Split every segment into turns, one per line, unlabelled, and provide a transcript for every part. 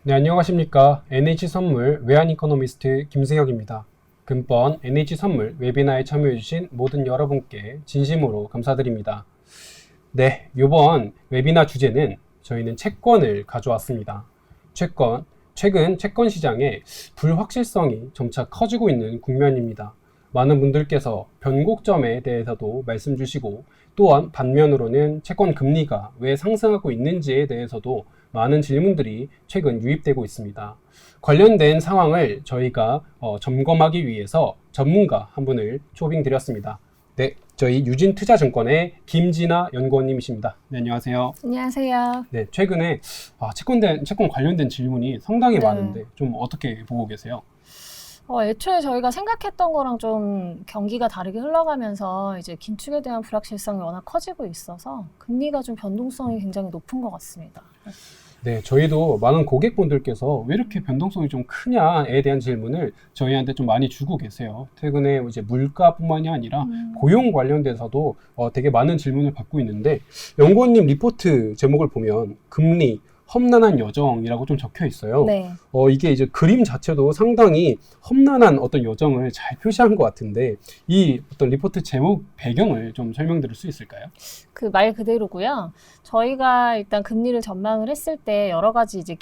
네, 안녕하십니까. NH선물 외환이코노미스트 김승혁입니다. 금번 NH선물 웨비나에 참여해주신 모든 여러분께 진심으로 감사드립니다. 네, 이번 웨비나 주제는 저희는 채권을 가져왔습니다. 최근 채권 시장의 불확실성이 점차 커지고 있는 국면입니다. 많은 분들께서 변곡점에 대해서도 말씀 주시고, 또한 반면으로는 채권 금리가 왜 상승하고 있는지에 대해서도 많은 질문들이 최근 유입되고 있습니다. 관련된 상황을 저희가 점검하기 위해서 전문가 한 분을 초빙드렸습니다. 네, 저희 유진투자증권의 김진아 연구원님이십니다. 네, 안녕하세요.
안녕하세요.
네, 최근에 채권 관련된 질문이 상당히
네.
많은데 좀 어떻게 보고 계세요?
애초에 저희가 생각했던 거랑 좀 경기가 다르게 흘러가면서 이제 긴축에 대한 불확실성이 워낙 커지고 있어서 금리가 좀 변동성이 굉장히 높은 것 같습니다.
네, 저희도 많은 고객분들께서 왜 이렇게 변동성이 좀 크냐에 대한 질문을 저희한테 좀 많이 주고 계세요. 최근에 이제 물가뿐만이 아니라 고용 관련돼서도 되게 많은 질문을 받고 있는데, 연구원님 리포트 제목을 보면 금리 험난한 여정이라고 좀 적혀 있어요.
네.
이게 이제 그림 자체도 상당히 험난한 어떤 여정을 잘 표시한 것 같은데, 이 어떤 리포트 제목 배경을 좀 설명드릴 수 있을까요?
그 말 그대로고요. 저희가 일단 금리를 전망을 했을 때 여러 가지 이제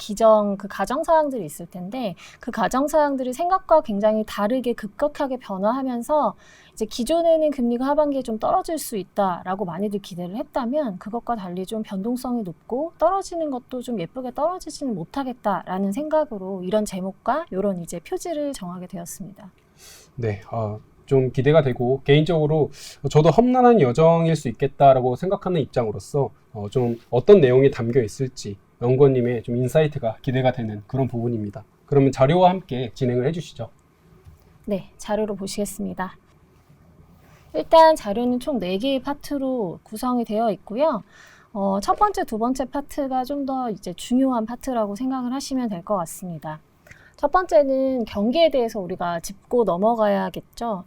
그 가정 사항들이 있을 텐데, 그 가정 사항들이 생각과 굉장히 다르게 급격하게 변화하면서 이제 기존에는 금리가 하반기에 좀 떨어질 수 있다라고 많이들 기대를 했다면, 그것과 달리 좀 변동성이 높고 떨어지는 것도 좀 예쁘게 떨어지지는 못하겠다라는 생각으로 이런 제목과 이런 이제 표지를 정하게 되었습니다.
네, 좀 기대가 되고, 개인적으로 저도 험난한 여정일 수 있겠다라고 생각하는 입장으로서 좀 어떤 내용이 담겨 있을지 연구원님의 좀 인사이트가 기대가 되는 그런 부분입니다. 그러면 자료와 함께 진행을 해주시죠.
네, 자료로 보시겠습니다. 일단 자료는 총 4개의 파트로 구성이 되어 있고요. 첫 번째, 두 번째 파트가 좀 더 이제 중요한 파트라고 생각을 하시면 될 것 같습니다. 첫 번째는 경기에 대해서 우리가 짚고 넘어가야겠죠.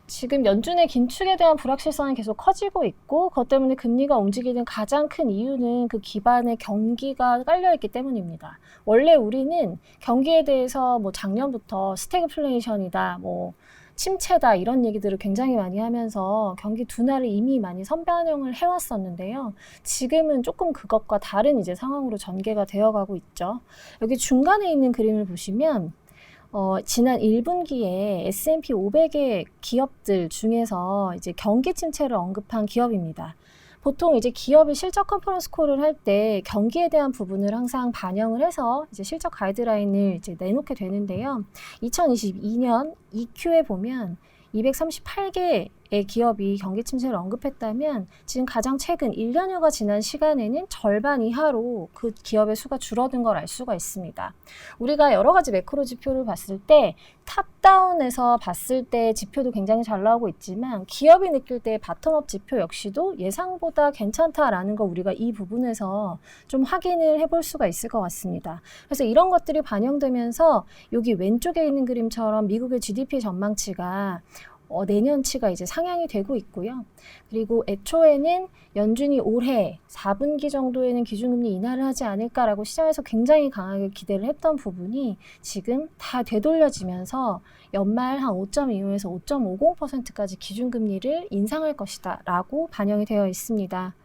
지금 연준의 긴축에 대한 불확실성이 계속 커지고 있고, 그것 때문에 금리가 움직이는 가장 큰 이유는 그 기반에 경기가 깔려있기 때문입니다. 원래 우리는 경기에 대해서 뭐 작년부터 스태그플레이션이다, 뭐 침체다 이런 얘기들을 굉장히 많이 하면서 경기 둔화를 이미 많이 선반영을 해왔었는데요. 지금은 조금 그것과 다른 이제 상황으로 전개가 되어가고 있죠. 여기 중간에 있는 그림을 보시면 지난 1분기에 S&P 500의 기업들 중에서 이제 경기 침체를 언급한 기업입니다. 보통 이제 기업이 실적 컨퍼런스 콜을 할 때 경기에 대한 부분을 항상 반영을 해서 이제 실적 가이드라인을 이제 내놓게 되는데요. 2022년 EQ에 보면 238개의 기업이 경기 침체를 언급했다면, 지금 가장 최근 1년여가 지난 시간에는 절반 이하로 그 기업의 수가 줄어든 걸 알 수가 있습니다. 우리가 여러 가지 매크로 지표를 봤을 때 탑다운에서 봤을 때 지표도 굉장히 잘 나오고 있지만, 기업이 느낄 때 바텀업 지표 역시도 예상보다 괜찮다라는 거 우리가 이 부분에서 좀 확인을 해볼 수가 있을 것 같습니다. 그래서 이런 것들이 반영되면서 여기 왼쪽에 있는 그림처럼 미국의 GDP 전망치가 내년치가 이제 상향이 되고 있고요. 그리고 애초에는 연준이 올해 4분기 정도에는 기준금리 인하를 하지 않을까라고 시장에서 굉장히 강하게 기대를 했던 부분이 지금 다 되돌려지면서 연말 한 5.25에서 5.50%까지 기준금리를 인상할 것이다 라고 반영이 되어 있습니다.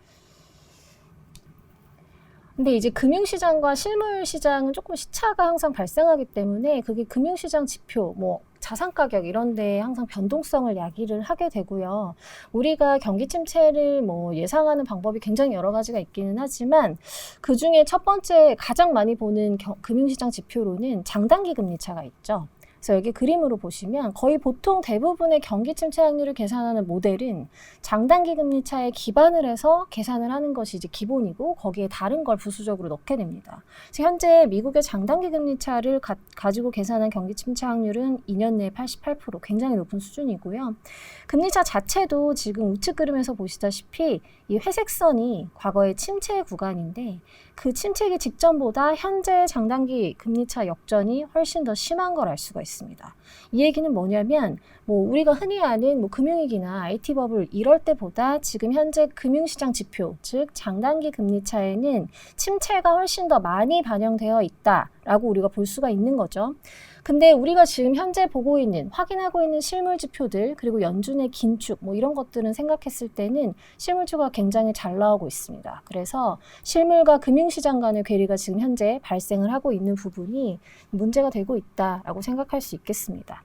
근데 이제 금융시장과 실물시장은 조금 시차가 항상 발생하기 때문에 그게 금융시장 지표, 뭐 자산가격 이런 데에 항상 변동성을 야기를 하게 되고요. 우리가 경기 침체를 뭐 예상하는 방법이 굉장히 여러 가지가 있기는 하지만, 그 중에 첫 번째 가장 많이 보는 금융시장 지표로는 장단기 금리차가 있죠. 그래서 여기 그림으로 보시면 거의 보통 대부분의 경기 침체 확률을 계산하는 모델은 장단기 금리 차에 기반을 해서 계산을 하는 것이 이제 기본이고, 거기에 다른 걸 부수적으로 넣게 됩니다. 그래서 현재 미국의 장단기 금리 차를 가지고 계산한 경기 침체 확률은 2년 내에 88%, 굉장히 높은 수준이고요. 금리 차 자체도 지금 우측 그림에서 보시다시피 이 회색선이 과거의 침체 구간인데, 그 침체기 직전보다 현재 장단기 금리 차 역전이 훨씬 더 심한 걸 알 수가 있습니다. 있습니다. 이 얘기는 뭐냐면 우리가 흔히 아는 금융위기나 IT 버블 이럴 때보다 지금 현재 금융시장 지표, 즉 장단기 금리 차에는 침체가 훨씬 더 많이 반영되어 있다라고 우리가 볼 수가 있는 거죠. 근데 우리가 지금 현재 보고 있는, 확인하고 있는 실물 지표들, 그리고 연준의 긴축, 이런 것들은 생각했을 때는 실물주가 굉장히 잘 나오고 있습니다. 그래서 실물과 금융시장 간의 괴리가 지금 현재 발생을 하고 있는 부분이 문제가 되고 있다라고 생각할 수 있겠습니다.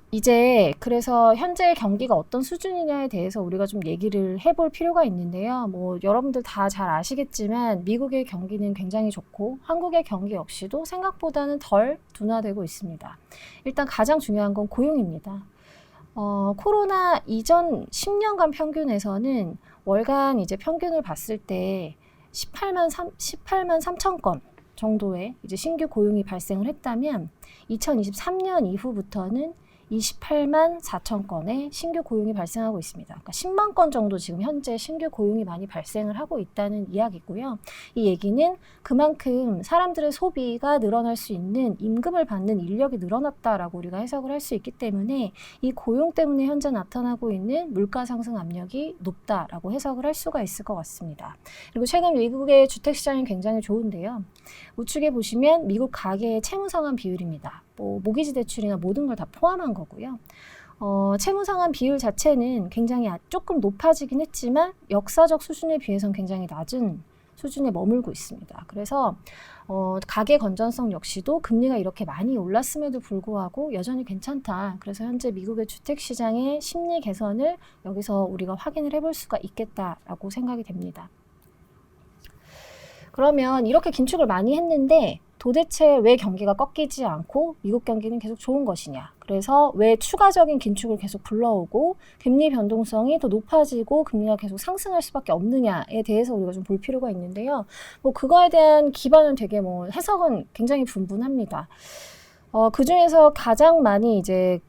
이제 그래서 현재 경기가 어떤 수준이냐에 대해서 우리가 좀 얘기를 해볼 필요가 있는데요. 여러분들 다 잘 아시겠지만 미국의 경기는 굉장히 좋고 한국의 경기 역시도 생각보다는 덜 둔화되고 있습니다. 일단 가장 중요한 건 고용입니다. 코로나 이전 10년간 평균에서는 월간 이제 평균을 봤을 때 18만 3천 건 정도의 이제 신규 고용이 발생을 했다면 2023년 이후부터는 28만 4천 건의 신규 고용이 발생하고 있습니다. 그러니까 10만 건 정도 지금 현재 신규 고용이 많이 발생을 하고 있다는 이야기고요. 이 얘기는 그만큼 사람들의 소비가 늘어날 수 있는 임금을 받는 인력이 늘어났다라고 우리가 해석을 할 수 있기 때문에 이 고용 때문에 현재 나타나고 있는 물가 상승 압력이 높다라고 해석을 할 수가 있을 것 같습니다. 그리고 최근 미국의 주택시장이 굉장히 좋은데요. 우측에 보시면 미국 가계의 채무 상환 비율입니다. 모기지 대출이나 모든 걸 다 포함한 거고요. 채무 상환 비율 자체는 굉장히 조금 높아지긴 했지만 역사적 수준에 비해서는 굉장히 낮은 수준에 머물고 있습니다. 그래서 가계 건전성 역시도 금리가 이렇게 많이 올랐음에도 불구하고 여전히 괜찮다. 그래서 현재 미국의 주택시장의 심리 개선을 여기서 우리가 확인을 해볼 수가 있겠다라고 생각이 됩니다. 그러면 이렇게 긴축을 많이 했는데 도대체 왜 경기가 꺾이지 않고 미국 경기는 계속 좋은 것이냐? 그래서 왜 추가적인 긴축을 계속 불러오고 금리 변동성이 더 높아지고 금리가 계속 상승할 수밖에 없느냐에 대해서 우리가 좀 볼 필요가 있는데요. 그거에 대한 기반은 되게 해석은 굉장히 분분합니다. 그 중에서 가장 많이 이제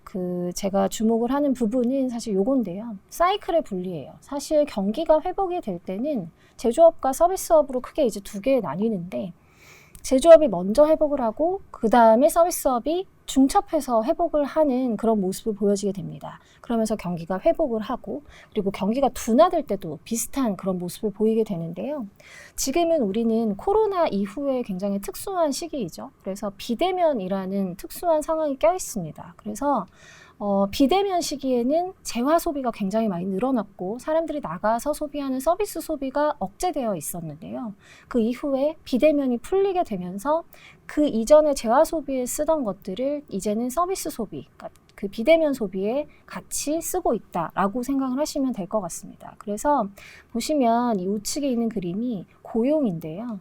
제가 주목을 하는 부분은 사실 요건데요. 사이클의 분리예요. 사실 경기가 회복이 될 때는 제조업과 서비스업으로 크게 이제 두 개에 나뉘는데 제조업이 먼저 회복을 하고 그 다음에 서비스업이 중첩해서 회복을 하는 그런 모습을 보여지게 됩니다. 그러면서 경기가 회복을 하고 그리고 경기가 둔화될 때도 비슷한 그런 모습을 보이게 되는데요. 지금은 우리는 코로나 이후에 굉장히 특수한 시기이죠. 그래서 비대면이라는 특수한 상황이 껴 있습니다. 그래서 비대면 시기에는 재화 소비가 굉장히 많이 늘어났고 사람들이 나가서 소비하는 서비스 소비가 억제되어 있었는데요. 그 이후에 비대면이 풀리게 되면서 그 이전에 재화 소비에 쓰던 것들을 이제는 서비스 소비, 그러니까 그 비대면 소비에 같이 쓰고 있다라고 생각을 하시면 될 것 같습니다. 그래서 보시면 이 우측에 있는 그림이 고용인데요.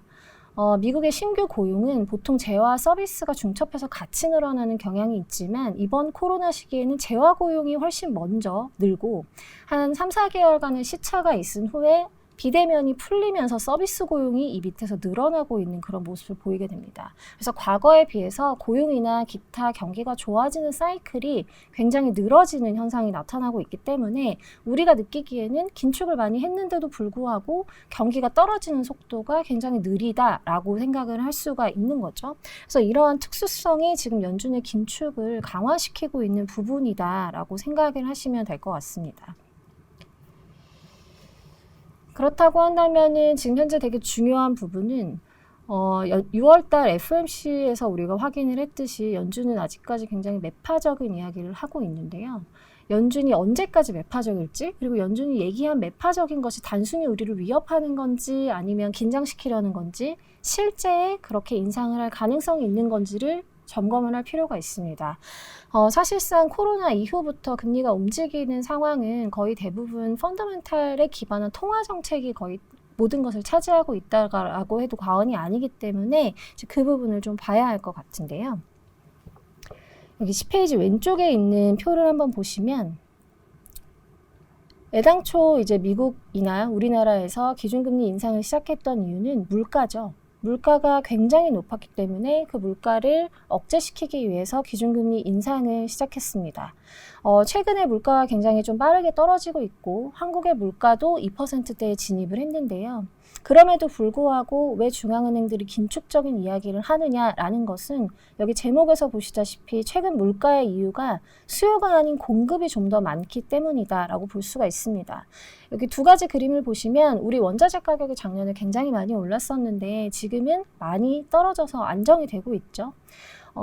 미국의 신규 고용은 보통 재화 서비스가 중첩해서 같이 늘어나는 경향이 있지만 이번 코로나 시기에는 재화 고용이 훨씬 먼저 늘고 한 3, 4개월간의 시차가 있은 후에 비대면이 풀리면서 서비스 고용이 이 밑에서 늘어나고 있는 그런 모습을 보이게 됩니다. 그래서 과거에 비해서 고용이나 기타 경기가 좋아지는 사이클이 굉장히 늘어지는 현상이 나타나고 있기 때문에 우리가 느끼기에는 긴축을 많이 했는데도 불구하고 경기가 떨어지는 속도가 굉장히 느리다라고 생각을 할 수가 있는 거죠. 그래서 이러한 특수성이 지금 연준의 긴축을 강화시키고 있는 부분이다라고 생각을 하시면 될 것 같습니다. 그렇다고 한다면은 지금 현재 되게 중요한 부분은 6월달 FOMC에서 우리가 확인을 했듯이 연준은 아직까지 굉장히 매파적인 이야기를 하고 있는데요. 연준이 언제까지 매파적일지 그리고 연준이 얘기한 매파적인 것이 단순히 우리를 위협하는 건지 아니면 긴장시키려는 건지 실제 그렇게 인상을 할 가능성이 있는 건지를 점검을 할 필요가 있습니다. 사실상 코로나 이후부터 금리가 움직이는 상황은 거의 대부분 펀더멘탈에 기반한 통화 정책이 거의 모든 것을 차지하고 있다고 해도 과언이 아니기 때문에 그 부분을 좀 봐야 할 것 같은데요. 여기 10페이지 왼쪽에 있는 표를 한번 보시면 애당초 이제 미국이나 우리나라에서 기준금리 인상을 시작했던 이유는 물가죠. 물가가 굉장히 높았기 때문에 그 물가를 억제시키기 위해서 기준금리 인상을 시작했습니다. 최근에 물가가 굉장히 좀 빠르게 떨어지고 있고 한국의 물가도 2%대에 진입을 했는데요. 그럼에도 불구하고 왜 중앙은행들이 긴축적인 이야기를 하느냐라는 것은 여기 제목에서 보시다시피 최근 물가의 이유가 수요가 아닌 공급이 좀 더 많기 때문이다라고 볼 수가 있습니다. 여기 두 가지 그림을 보시면 우리 원자재 가격이 작년에 굉장히 많이 올랐었는데 지금은 많이 떨어져서 안정이 되고 있죠.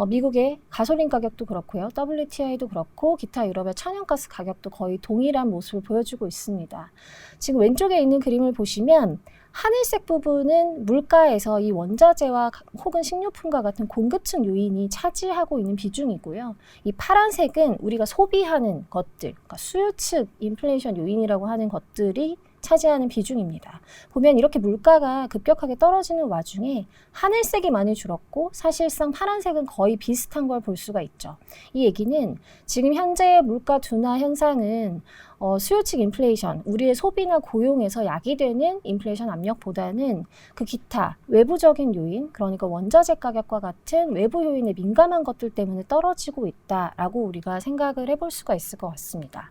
미국의 가솔린 가격도 그렇고요. WTI도 그렇고 기타 유럽의 천연가스 가격도 거의 동일한 모습을 보여주고 있습니다. 지금 왼쪽에 있는 그림을 보시면 하늘색 부분은 물가에서 이 원자재와 혹은 식료품과 같은 공급층 요인이 차지하고 있는 비중이고요. 이 파란색은 우리가 소비하는 것들, 그러니까 수요 측 인플레이션 요인이라고 하는 것들이 차지하는 비중입니다. 보면 이렇게 물가가 급격하게 떨어지는 와중에 하늘색이 많이 줄었고 사실상 파란색은 거의 비슷한 걸 볼 수가 있죠. 이 얘기는 지금 현재의 물가 둔화 현상은 수요 측 인플레이션, 우리의 소비나 고용에서 야기되는 인플레이션 압력보다는 그 기타 외부적인 요인, 그러니까 원자재 가격과 같은 외부 요인에 민감한 것들 때문에 떨어지고 있다라고 우리가 생각을 해볼 수가 있을 것 같습니다.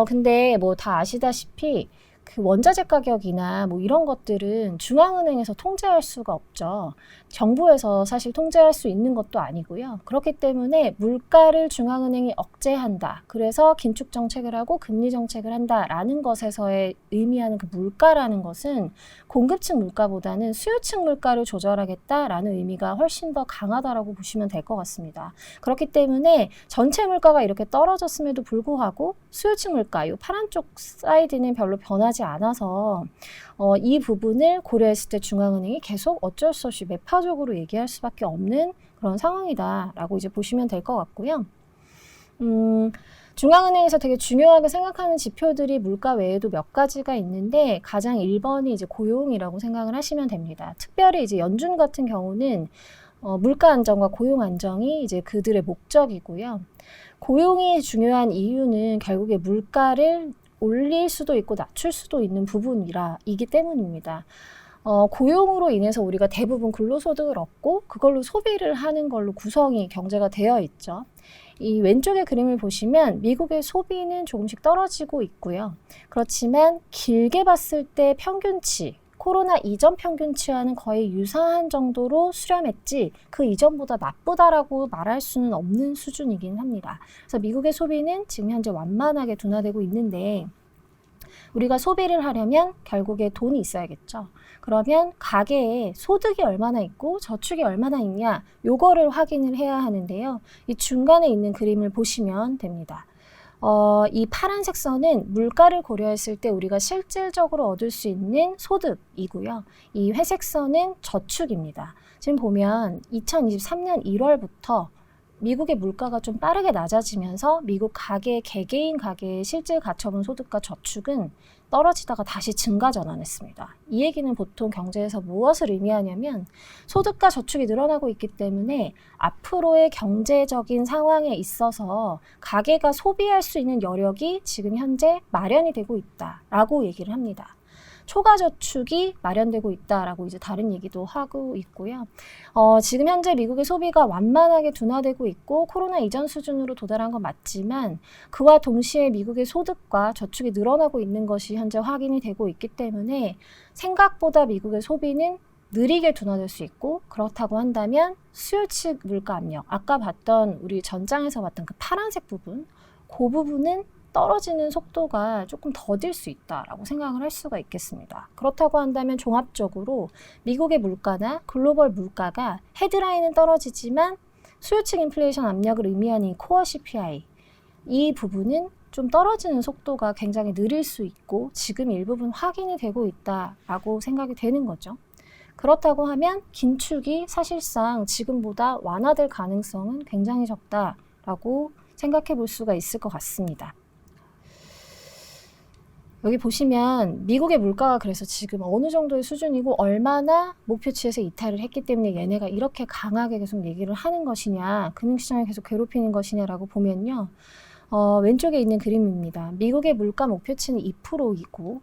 근데 뭐 다 아시다시피 그 원자재 가격이나 뭐 이런 것들은 중앙은행에서 통제할 수가 없죠. 정부에서 사실 통제할 수 있는 것도 아니고요. 그렇기 때문에 물가를 중앙은행이 억제한다. 그래서 긴축 정책을 하고 금리 정책을 한다라는 것에서의 의미하는 그 물가라는 것은 공급층 물가보다는 수요층 물가를 조절하겠다라는 의미가 훨씬 더 강하다라고 보시면 될 것 같습니다. 그렇기 때문에 전체 물가가 이렇게 떨어졌음에도 불구하고 수요층 물가, 이 파란 쪽 사이드는 별로 변하지 않아서 이 부분을 고려했을 때 중앙은행이 계속 어쩔 수 없이 매파적으로 얘기할 수밖에 없는 그런 상황이다라고 이제 보시면 될 것 같고요. 중앙은행에서 되게 중요하게 생각하는 지표들이 물가 외에도 몇 가지가 있는데 가장 1번이 이제 고용이라고 생각을 하시면 됩니다. 특별히 이제 연준 같은 경우는 물가 안정과 고용 안정이 이제 그들의 목적이고요. 고용이 중요한 이유는 결국에 물가를 올릴 수도 있고 낮출 수도 있는 부분이기 때문입니다. 고용으로 인해서 우리가 대부분 근로소득을 얻고 그걸로 소비를 하는 걸로 구성이 경제가 되어 있죠. 이 왼쪽의 그림을 보시면 미국의 소비는 조금씩 떨어지고 있고요. 그렇지만 길게 봤을 때 평균치, 코로나 이전 평균치와는 거의 유사한 정도로 수렴했지 그 이전보다 나쁘다라고 말할 수는 없는 수준이긴 합니다. 그래서 미국의 소비는 지금 현재 완만하게 둔화되고 있는데 우리가 소비를 하려면 결국에 돈이 있어야겠죠. 그러면 가계에 소득이 얼마나 있고 저축이 얼마나 있냐 요거를 확인을 해야 하는데요. 이 중간에 있는 그림을 보시면 됩니다. 이 파란색 선은 물가를 고려했을 때 우리가 실질적으로 얻을 수 있는 소득이고요. 이 회색 선은 저축입니다. 지금 보면 2023년 1월부터 미국의 물가가 좀 빠르게 낮아지면서 미국 개개인 가계의 실질 가처분 소득과 저축은 떨어지다가 다시 증가 전환했습니다. 이 얘기는 보통 경제에서 무엇을 의미하냐면 소득과 저축이 늘어나고 있기 때문에 앞으로의 경제적인 상황에 있어서 가계가 소비할 수 있는 여력이 지금 현재 마련이 되고 있다라고 얘기를 합니다. 초과 저축이 마련되고 있다라고 이제 다른 얘기도 하고 있고요. 지금 현재 미국의 소비가 완만하게 둔화되고 있고 코로나 이전 수준으로 도달한 건 맞지만 그와 동시에 미국의 소득과 저축이 늘어나고 있는 것이 현재 확인이 되고 있기 때문에 생각보다 미국의 소비는 느리게 둔화될 수 있고 그렇다고 한다면 수요 측 물가 압력, 아까 봤던 우리 전장에서 봤던 그 파란색 부분, 그 부분은 떨어지는 속도가 조금 더딜 수 있다라고 생각을 할 수가 있겠습니다. 그렇다고 한다면 종합적으로 미국의 물가나 글로벌 물가가 헤드라인은 떨어지지만 수요층 인플레이션 압력을 의미하는 코어 CPI 이 부분은 좀 떨어지는 속도가 굉장히 느릴 수 있고 지금 일부분 확인이 되고 있다라고 생각이 되는 거죠. 그렇다고 하면 긴축이 사실상 지금보다 완화될 가능성은 굉장히 적다라고 생각해 볼 수가 있을 것 같습니다. 여기 보시면 미국의 물가가 그래서 지금 어느 정도의 수준이고 얼마나 목표치에서 이탈을 했기 때문에 얘네가 이렇게 강하게 계속 얘기를 하는 것이냐, 금융시장을 계속 괴롭히는 것이냐라고 보면요. 왼쪽에 있는 그림입니다. 미국의 물가 목표치는 2%이고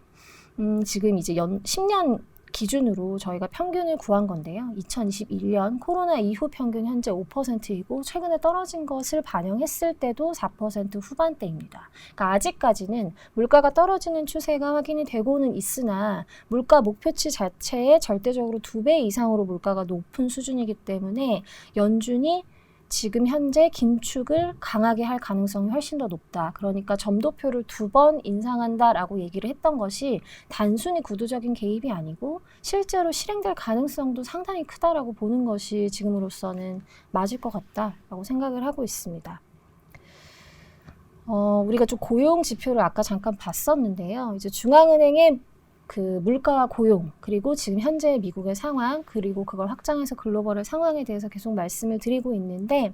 지금 이제 10년 기준으로 저희가 평균을 구한 건데요. 2021년 코로나 이후 평균 현재 5%이고 최근에 떨어진 것을 반영했을 때도 4% 후반대입니다. 그러니까 아직까지는 물가가 떨어지는 추세가 확인이 되고는 있으나 물가 목표치 자체에 절대적으로 2배 이상으로 물가가 높은 수준이기 때문에 연준이 지금 현재 긴축을 강하게 할 가능성이 훨씬 더 높다. 그러니까 점도표를 2번 인상한다라고 얘기를 했던 것이 단순히 구두적인 개입이 아니고 실제로 실행될 가능성도 상당히 크다라고 보는 것이 지금으로서는 맞을 것 같다라고 생각을 하고 있습니다. 우리가 좀 고용 지표를 아까 잠깐 봤었는데요. 이제 중앙은행의 그 물가와 고용, 그리고 지금 현재 미국의 상황, 그리고 그걸 확장해서 글로벌의 상황에 대해서 계속 말씀을 드리고 있는데,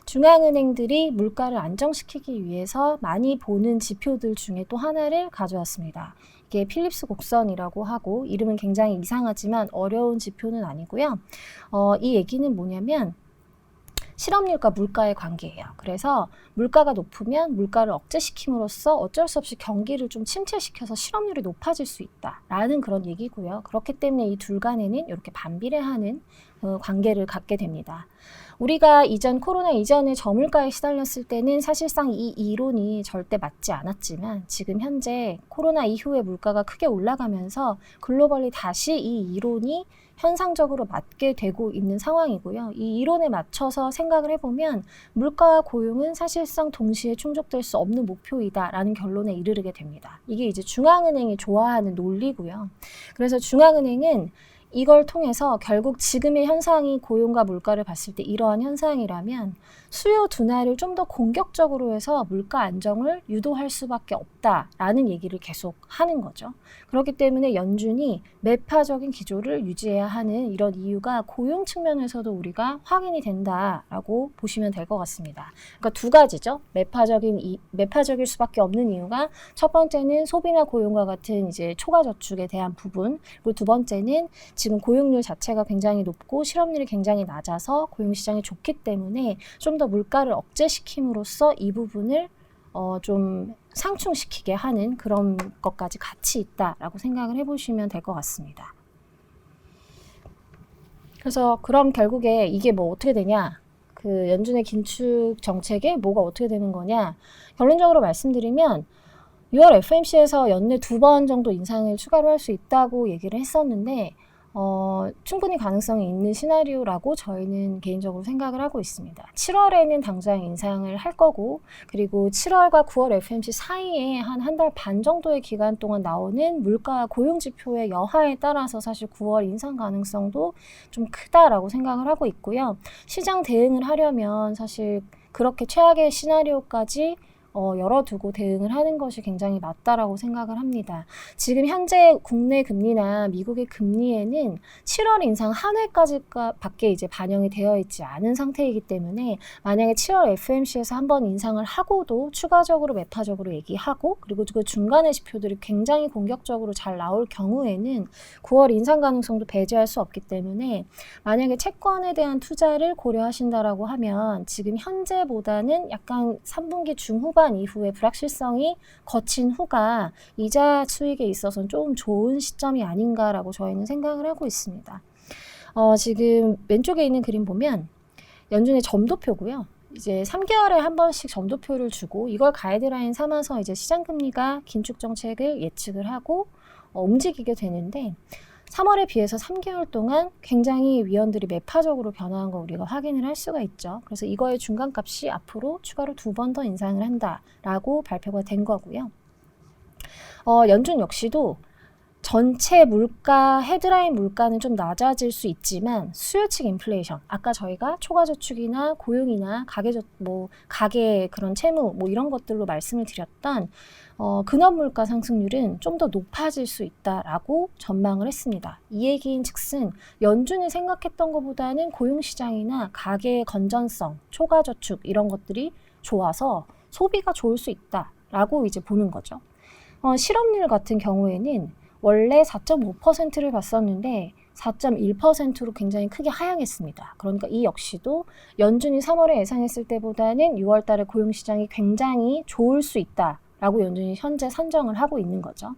중앙은행들이 물가를 안정시키기 위해서 많이 보는 지표들 중에 또 하나를 가져왔습니다. 이게 필립스 곡선이라고 하고, 이름은 굉장히 이상하지만 어려운 지표는 아니고요. 이 얘기는 뭐냐면, 실업률과 물가의 관계예요. 그래서 물가가 높으면 물가를 억제시킴으로써 어쩔 수 없이 경기를 좀 침체시켜서 실업률이 높아질 수 있다라는 그런 얘기고요. 그렇기 때문에 이 둘 간에는 이렇게 반비례하는 관계를 갖게 됩니다. 우리가 코로나 이전에 저물가에 시달렸을 때는 사실상 이 이론이 절대 맞지 않았지만 지금 현재 코로나 이후에 물가가 크게 올라가면서 글로벌리 다시 이 이론이 현상적으로 맞게 되고 있는 상황이고요. 이 이론에 맞춰서 생각을 해보면 물가와 고용은 사실상 동시에 충족될 수 없는 목표이다라는 결론에 이르게 됩니다. 이게 이제 중앙은행이 좋아하는 논리고요. 그래서 중앙은행은 이걸 통해서 결국 지금의 현상이 고용과 물가를 봤을 때 이러한 현상이라면 수요 둔화를 좀 더 공격적으로 해서 물가 안정을 유도할 수밖에 없다라는 얘기를 계속 하는 거죠. 그렇기 때문에 연준이 매파적인 기조를 유지해야 하는 이런 이유가 고용 측면에서도 우리가 확인이 된다라고 보시면 될 것 같습니다. 그러니까 두 가지죠. 매파적일 수밖에 없는 이유가 첫 번째는 소비나 고용과 같은 이제 초과 저축에 대한 부분, 그리고 두 번째는 지금 고용률 자체가 굉장히 높고 실업률이 굉장히 낮아서 고용시장이 좋기 때문에 좀 더 물가를 억제시킴으로써 이 부분을 좀 상충시키게 하는 그런 것까지 같이 있다라고 생각을 해보시면 될 것 같습니다. 그래서 그럼 결국에 이게 뭐 어떻게 되냐? 그 연준의 긴축 정책에 뭐가 어떻게 되는 거냐? 결론적으로 말씀드리면 6월 FOMC에서 연내 2번 정도 인상을 추가로 할 수 있다고 얘기를 했었는데 충분히 가능성이 있는 시나리오라고 저희는 개인적으로 생각을 하고 있습니다. 7월에는 당장 인상을 할 거고, 그리고 7월과 9월 FOMC 사이에 한 달 반 정도의 기간 동안 나오는 물가 고용 지표의 여하에 따라서 사실 9월 인상 가능성도 좀 크다라고 생각을 하고 있고요. 시장 대응을 하려면 사실 그렇게 최악의 시나리오까지 열어두고 대응을 하는 것이 굉장히 맞다라고 생각을 합니다. 지금 현재 국내 금리나 미국의 금리에는 7월 인상 한 회까지밖에 이제 반영이 되어 있지 않은 상태이기 때문에 만약에 7월 FOMC에서 한번 인상을 하고도 추가적으로 매파적으로 얘기하고 그리고 그 중간의 지표들이 굉장히 공격적으로 잘 나올 경우에는 9월 인상 가능성도 배제할 수 없기 때문에 만약에 채권에 대한 투자를 고려하신다라고 하면 지금 현재보다는 약간 3분기 중후반 이후에 불확실성이 거친 후가 이자 수익에 있어서는 좀 좋은 시점이 아닌가라고 저희는 생각을 하고 있습니다. 지금 왼쪽에 있는 그림 보면 연준의 점도표고요. 이제 3개월에 한 번씩 점도표를 주고 이걸 가이드라인 삼아서 이제 시장금리가 긴축 정책을 예측을 하고 움직이게 되는데 3월에 비해서 3개월 동안 굉장히 위원들이 매파적으로 변화한 거 우리가 확인을 할 수가 있죠. 그래서 이거의 중간값이 앞으로 추가로 2번 더 인상을 한다라고 발표가 된 거고요. 연준 역시도 전체 물가, 헤드라인 물가는 좀 낮아질 수 있지만 수요 측 인플레이션, 아까 저희가 초과 저축이나 고용이나 가계 그런 채무 이런 것들로 말씀을 드렸던 근원 물가 상승률은 좀 더 높아질 수 있다라고 전망을 했습니다. 이 얘기인 즉슨 연준이 생각했던 것보다는 고용시장이나 가계의 건전성, 초과 저축 이런 것들이 좋아서 소비가 좋을 수 있다라고 이제 보는 거죠. 실업률 같은 경우에는 원래 4.5%를 봤었는데 4.1%로 굉장히 크게 하향했습니다. 그러니까 이 역시도 연준이 3월에 예상했을 때보다는 6월 달에 고용시장이 굉장히 좋을 수 있다라고 연준이 현재 산정을 하고 있는 거죠.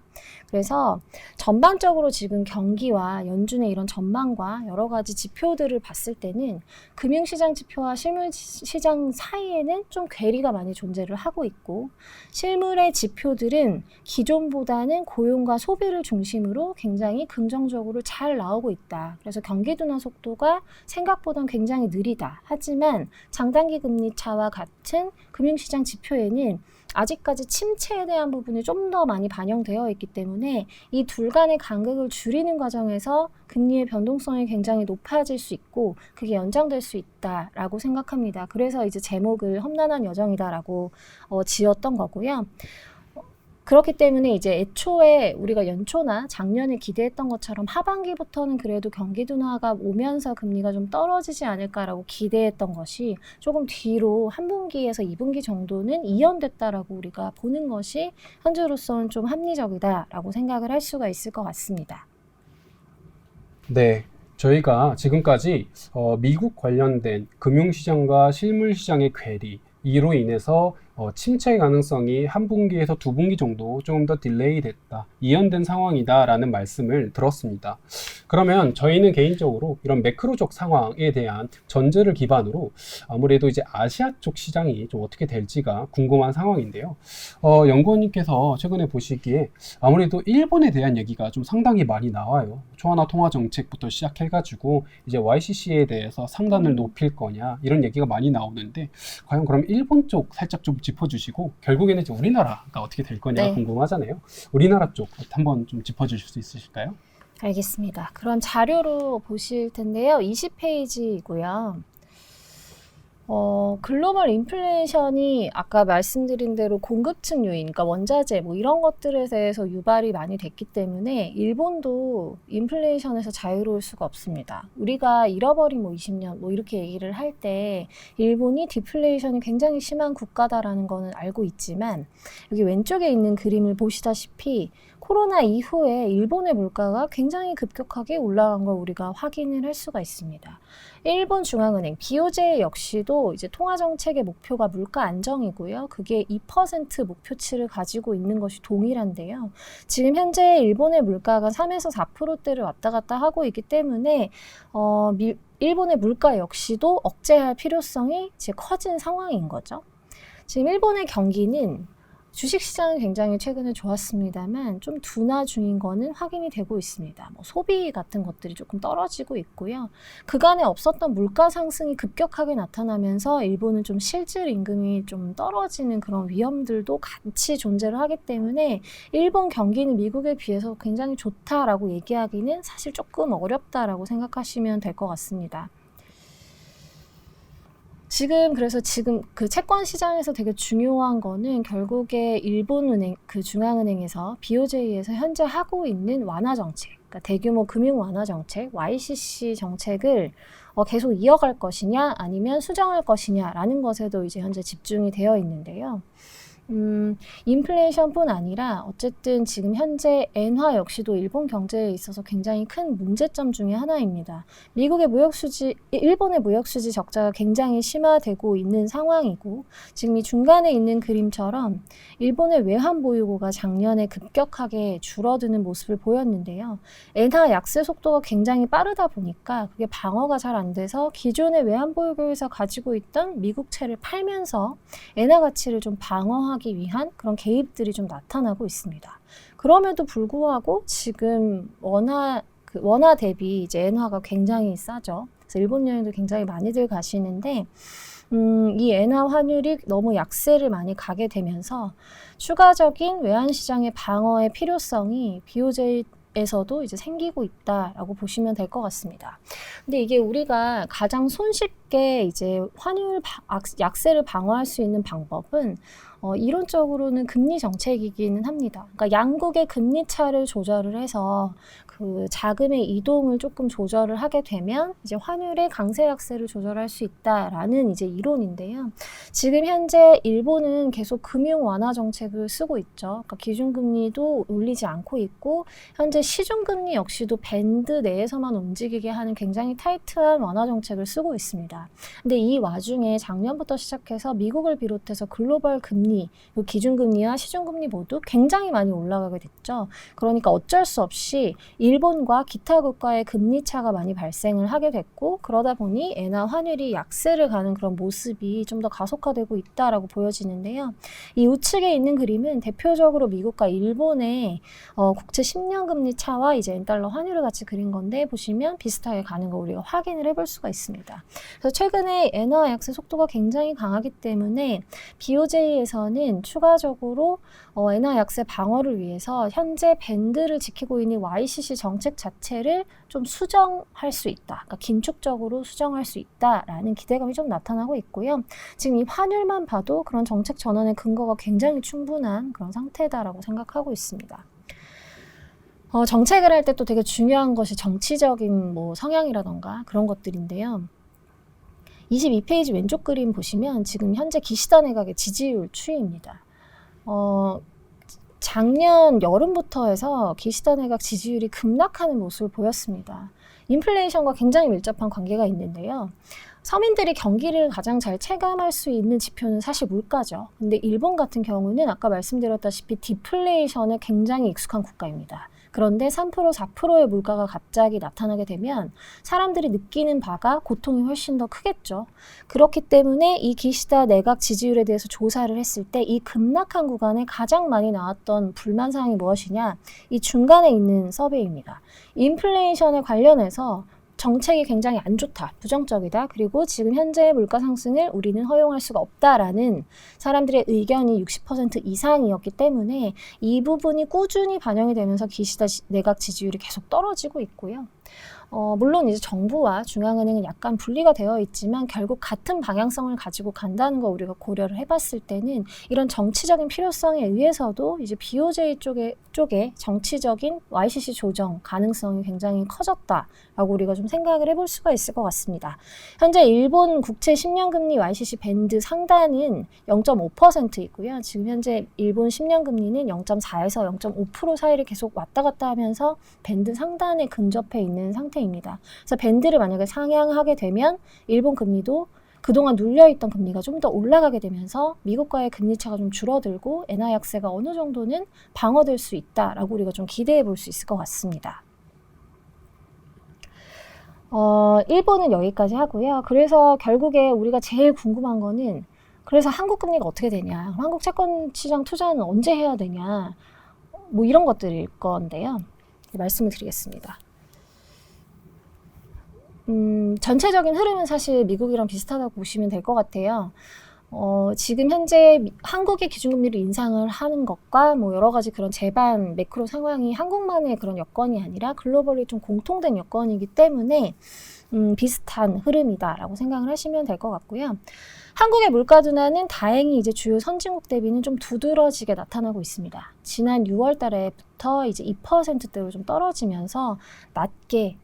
그래서 전반적으로 지금 경기와 연준의 이런 전망과 여러 가지 지표들을 봤을 때는 금융시장 지표와 실물시장 사이에는 좀 괴리가 많이 존재를 하고 있고, 실물의 지표들은 기존보다는 고용과 소비를 중심으로 굉장히 긍정적으로 잘 나오고 있다. 그래서 경기 둔화 속도가 생각보다는 굉장히 느리다. 하지만 장단기 금리 차와 같은 금융시장 지표에는 아직까지 침체에 대한 부분이 좀 더 많이 반영되어 있기 때문에 이 둘 간의 간극을 줄이는 과정에서 금리의 변동성이 굉장히 높아질 수 있고 그게 연장될 수 있다라고 생각합니다. 그래서 이제 제목을 험난한 여정이다라고 지었던 거고요. 그렇기 때문에 이제 애초에 우리가 연초나 작년에 기대했던 것처럼 하반기부터는 그래도 경기 둔화가 오면서 금리가 좀 떨어지지 않을까라고 기대했던 것이 조금 뒤로 한 분기에서 2분기 정도는 이연됐다라고 우리가 보는 것이 현재로서는 좀 합리적이다라고 생각을 할 수가 있을 것 같습니다.
네, 저희가 지금까지 미국 관련된 금융시장과 실물시장의 괴리, 이로 인해서 침체 가능성이 한 분기에서 두 분기 정도 조금 더 딜레이 됐다, 이연된 상황이다라는 말씀을 들었습니다. 그러면 저희는 개인적으로 이런 매크로적 상황에 대한 전제를 기반으로 아무래도 이제 아시아 쪽 시장이 좀 어떻게 될지가 궁금한 상황인데요. 연구원님께서 최근에 보시기에 아무래도 일본에 대한 얘기가 좀 상당히 많이 나와요. 초안화 통화 정책부터 시작해가지고 이제 YCC에 대해서 상단을 높일 거냐 이런 얘기가 많이 나오는데, 과연 그럼 일본 쪽 살짝 좀 짚어주시고 결국에는 이제 우리나라가 어떻게 될 거냐 궁금하잖아요. 우리나라 쪽 한번 좀 짚어주실 수 있으실까요?
알겠습니다. 그럼 자료로 보실 텐데요. 20페이지이고요. 글로벌 인플레이션이 아까 말씀드린 대로 공급층 요인, 그러니까 원자재 뭐 이런 것들에 대해서 유발이 많이 됐기 때문에 일본도 인플레이션에서 자유로울 수가 없습니다. 우리가 잃어버린 뭐 20년 뭐 이렇게 얘기를 할 때 일본이 디플레이션이 굉장히 심한 국가다라는 거는 알고 있지만, 여기 왼쪽에 있는 그림을 보시다시피 코로나 이후에 일본의 물가가 굉장히 급격하게 올라간 걸 우리가 확인을 할 수가 있습니다. 일본 중앙은행 BOJ 역시도 이제 통화정책의 목표가 물가 안정이고요. 그게 2% 목표치를 가지고 있는 것이 동일한데요. 지금 현재 일본의 물가가 3에서 4%대를 왔다 갔다 하고 있기 때문에 일본의 물가 역시도 억제할 필요성이 이제 커진 상황인 거죠. 지금 일본의 경기는 주식시장은 굉장히 최근에 좋았습니다만 좀 둔화 중인 거는 확인이 되고 있습니다. 뭐 소비 같은 것들이 조금 떨어지고 있고요. 그간에 없었던 물가 상승이 급격하게 나타나면서 일본은 좀 실질 임금이 좀 떨어지는 그런 위험들도 같이 존재를 하기 때문에 일본 경기는 미국에 비해서 굉장히 좋다라고 얘기하기는 사실 조금 어렵다라고 생각하시면 될 것 같습니다. 그래서 지금 그 채권 시장에서 되게 중요한 거는 결국에 일본은행, 그 중앙은행에서 BOJ에서 현재 하고 있는 완화 정책, 그러니까 대규모 금융 완화 정책, YCC 정책을 계속 이어갈 것이냐 아니면 수정할 것이냐라는 것에도 이제 현재 집중이 되어 있는데요. 인플레이션뿐 아니라 어쨌든 지금 현재 엔화 역시도 일본 경제에 있어서 굉장히 큰 문제점 중에 하나입니다. 일본의 무역수지 적자가 굉장히 심화되고 있는 상황이고, 지금 이 중간에 있는 그림처럼 일본의 외환 보유고가 작년에 급격하게 줄어드는 모습을 보였는데요. 엔화 약세 속도가 굉장히 빠르다 보니까 그게 방어가 잘 안 돼서 기존의 외환 보유고에서 가지고 있던 미국채를 팔면서 엔화 가치를 좀 방어하기 위한 그런 개입들이 좀 나타나고 있습니다. 그럼에도 불구하고 지금 원화 대비 이제 엔화가 굉장히 싸죠. 그래서 일본 여행도 굉장히 많이들 가시는데 이 엔화 환율이 너무 약세를 많이 가게 되면서 추가적인 외환 시장의 방어의 필요성이 BOJ에서도 이제 생기고 있다라고 보시면 될 것 같습니다. 근데 이게 우리가 가장 손쉽게 이제 환율 약세를 방어할 수 있는 방법은 이론적으로는 금리 정책이기는 합니다. 그러니까 양국의 금리 차를 조절을 해서 그 자금의 이동을 조금 조절을 하게 되면 이제 환율의 강세 약세를 조절할 수 있다라는 이제 이론인데요. 지금 현재 일본은 계속 금융 완화 정책을 쓰고 있죠. 그러니까 기준금리도 올리지 않고 있고, 현재 시중금리 역시도 밴드 내에서만 움직이게 하는 굉장히 타이트한 완화 정책을 쓰고 있습니다. 근데 이 와중에 작년부터 시작해서 미국을 비롯해서 글로벌 금리 금리, 기준금리와 시중금리 모두 굉장히 많이 올라가게 됐죠. 그러니까 어쩔 수 없이 일본과 기타 국가의 금리 차가 많이 발생을 하게 됐고, 그러다 보니 엔화 환율이 약세를 가는 그런 모습이 좀 더 가속화되고 있다라고 보여지는데요. 이 우측에 있는 그림은 대표적으로 미국과 일본의 국채 10년 금리 차와 이제 엔달러 환율을 같이 그린 건데, 보시면 비슷하게 가는 거 우리가 확인을 해볼 수가 있습니다. 그래서 최근에 엔화 약세 속도가 굉장히 강하기 때문에 BOJ에서는 추가적으로 엔화 약세 방어를 위해서 현재 밴드를 지키고 있는 YCC 정책 자체를 좀 수정할 수 있다. 그러니까 긴축적으로 수정할 수 있다라는 기대감이 좀 나타나고 있고요. 지금 이 환율만 봐도 그런 정책 전환의 근거가 굉장히 충분한 그런 상태다라고 생각하고 있습니다. 정책을 할 때 또 되게 중요한 것이 정치적인 뭐 성향이라던가 그런 것들인데요. 22페이지 왼쪽 그림 보시면 지금 현재 기시다 내각의 지지율 추이입니다. 작년 여름부터 해서 기시다 내각 지지율이 급락하는 모습을 보였습니다. 인플레이션과 굉장히 밀접한 관계가 있는데요. 서민들이 경기를 가장 잘 체감할 수 있는 지표는 사실 물가죠. 근데 일본 같은 경우는 아까 말씀드렸다시피 디플레이션에 굉장히 익숙한 국가입니다. 그런데 3%, 4%의 물가가 갑자기 나타나게 되면 사람들이 느끼는 바가 고통이 훨씬 더 크겠죠. 그렇기 때문에 이 기시다 내각 지지율에 대해서 조사를 했을 때 이 급락한 구간에 가장 많이 나왔던 불만 사항이 무엇이냐? 이 중간에 있는 서베이입니다. 인플레이션에 관련해서 정책이 굉장히 안 좋다, 부정적이다, 그리고 지금 현재의 물가 상승을 우리는 허용할 수가 없다라는 사람들의 의견이 60% 이상이었기 때문에 이 부분이 꾸준히 반영이 되면서 기시다 내각 지지율이 계속 떨어지고 있고요. 물론 이제 정부와 중앙은행은 약간 분리가 되어 있지만 결국 같은 방향성을 가지고 간다는 거 우리가 고려를 해봤을 때는 이런 정치적인 필요성에 의해서도 이제 BOJ 쪽에 정치적인 YCC 조정 가능성이 굉장히 커졌다라고 우리가 좀 생각을 해볼 수가 있을 것 같습니다. 현재 일본 국채 10년 금리 YCC 밴드 상단은 0.5%이고요. 지금 현재 일본 10년 금리는 0.4에서 0.5% 사이를 계속 왔다 갔다 하면서 밴드 상단에 근접해 있는 상태입니다. 그래서 밴드를 만약에 상향하게 되면 일본 금리도 그동안 눌려있던 금리가 좀 더 올라가게 되면서 미국과의 금리 차가 좀 줄어들고 엔화 약세가 어느 정도는 방어될 수 있다라고 우리가 좀 기대해 볼 수 있을 것 같습니다. 일본은 여기까지 하고요. 그래서 결국에 우리가 제일 궁금한 거는 그래서 한국 금리가 어떻게 되냐, 한국 채권 시장 투자는 언제 해야 되냐, 뭐 이런 것들일 건데요. 말씀을 드리겠습니다. 전체적인 흐름은 사실 미국이랑 비슷하다고 보시면 될 것 같아요. 지금 현재 한국의 기준금리를 인상을 하는 것과 뭐 여러 가지 그런 제반 매크로 상황이 한국만의 그런 여건이 아니라 글로벌리 좀 공통된 여건이기 때문에 비슷한 흐름이다라고 생각을 하시면 될 것 같고요. 한국의 물가 둔화는 다행히 이제 주요 선진국 대비는 좀 두드러지게 나타나고 있습니다. 지난 6월 달에부터 이제 2%대로 좀 떨어지면서 낮게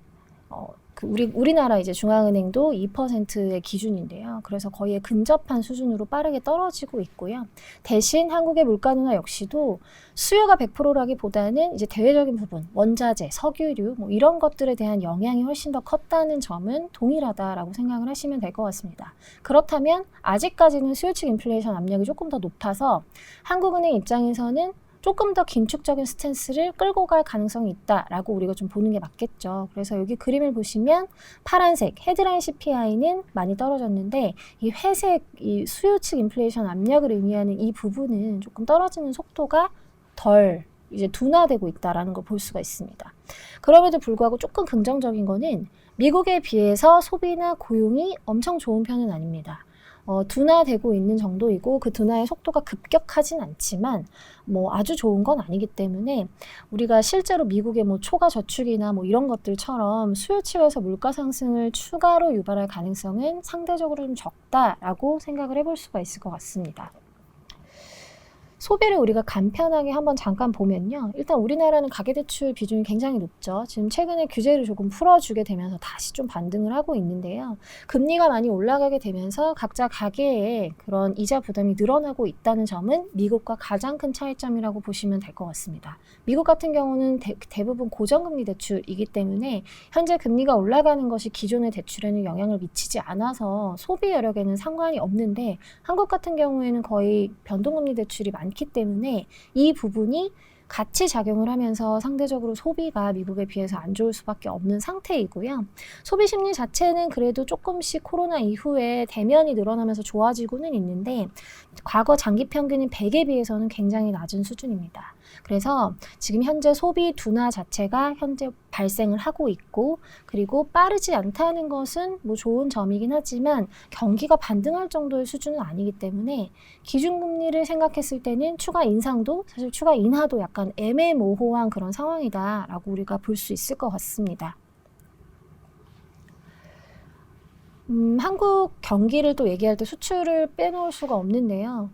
우리나라 이제 중앙은행도 2%의 기준인데요. 그래서 거의 근접한 수준으로 빠르게 떨어지고 있고요. 대신 한국의 물가 둔화 역시도 수요가 100%라기보다는 이제 대외적인 부분, 원자재, 석유류 뭐 이런 것들에 대한 영향이 훨씬 더 컸다는 점은 동일하다라고 생각을 하시면 될 것 같습니다. 그렇다면 아직까지는 수요 측 인플레이션 압력이 조금 더 높아서 한국은행 입장에서는 조금 더 긴축적인 스탠스를 끌고 갈 가능성이 있다라고 우리가 좀 보는 게 맞겠죠. 그래서 여기 그림을 보시면 파란색 헤드라인 CPI는 많이 떨어졌는데 이 회색 이 수요 측 인플레이션 압력을 의미하는 이 부분은 조금 떨어지는 속도가 덜 이제 둔화되고 있다라는 걸 볼 수가 있습니다. 그럼에도 불구하고 조금 긍정적인 거는 미국에 비해서 소비나 고용이 엄청 좋은 편은 아닙니다. 둔화되고 있는 정도이고 그 둔화의 속도가 급격하진 않지만 뭐 아주 좋은 건 아니기 때문에 우리가 실제로 미국의 뭐 초과 저축이나 뭐 이런 것들처럼 수요 측에서 물가 상승을 추가로 유발할 가능성은 상대적으로 좀 적다라고 생각을 해볼 수가 있을 것 같습니다. 소비를 우리가 간편하게 한번 잠깐 보면요. 일단 우리나라는 가계대출 비중이 굉장히 높죠. 지금 최근에 규제를 조금 풀어주게 되면서 다시 좀 반등을 하고 있는데요. 금리가 많이 올라가게 되면서 각자 가계의 그런 이자 부담이 늘어나고 있다는 점은 미국과 가장 큰 차이점이라고 보시면 될 것 같습니다. 미국 같은 경우는 대부분 고정금리 대출이기 때문에 현재 금리가 올라가는 것이 기존의 대출에는 영향을 미치지 않아서 소비 여력에는 상관이 없는데 한국 같은 경우에는 거의 변동금리 대출이 많기 때문에 이 부분이 같이 작용을 하면서 상대적으로 소비가 미국에 비해서 안 좋을 수밖에 없는 상태이고요. 소비 심리 자체는 그래도 조금씩 코로나 이후에 대면이 늘어나면서 좋아지고는 있는데 과거 장기 평균인 100에 비해서는 굉장히 낮은 수준입니다. 그래서 지금 현재 소비 둔화 자체가 현재 발생을 하고 있고 그리고 빠르지 않다는 것은 뭐 좋은 점이긴 하지만 경기가 반등할 정도의 수준은 아니기 때문에 기준금리를 생각했을 때는 추가 인상도 사실 추가 인하도 약간 애매모호한 그런 상황이다라고 우리가 볼 수 있을 것 같습니다. 한국 경기를 또 얘기할 때 수출을 빼놓을 수가 없는데요.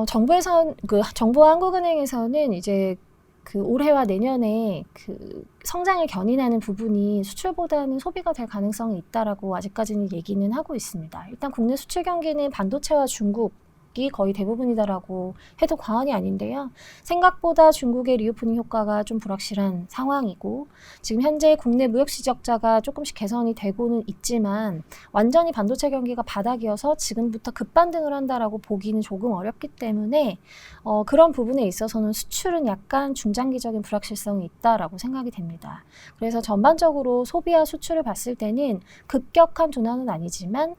정부와 한국은행에서는 이제 그 올해와 내년에 그 성장을 견인하는 부분이 수출보다는 소비가 될 가능성이 있다라고 아직까지는 얘기는 하고 있습니다. 일단 국내 수출 경기는 반도체와 중국이 거의 대부분이다라고 해도 과언이 아닌데요. 생각보다 중국의 리오프닝 효과가 좀 불확실한 상황이고 지금 현재 국내 무역 실적자가 조금씩 개선이 되고는 있지만 완전히 반도체 경기가 바닥이어서 지금부터 급반등을 한다라고 보기는 조금 어렵기 때문에 그런 부분에 있어서는 수출은 약간 중장기적인 불확실성이 있다라고 생각이 됩니다. 그래서 전반적으로 소비와 수출을 봤을 때는 급격한 둔화는 아니지만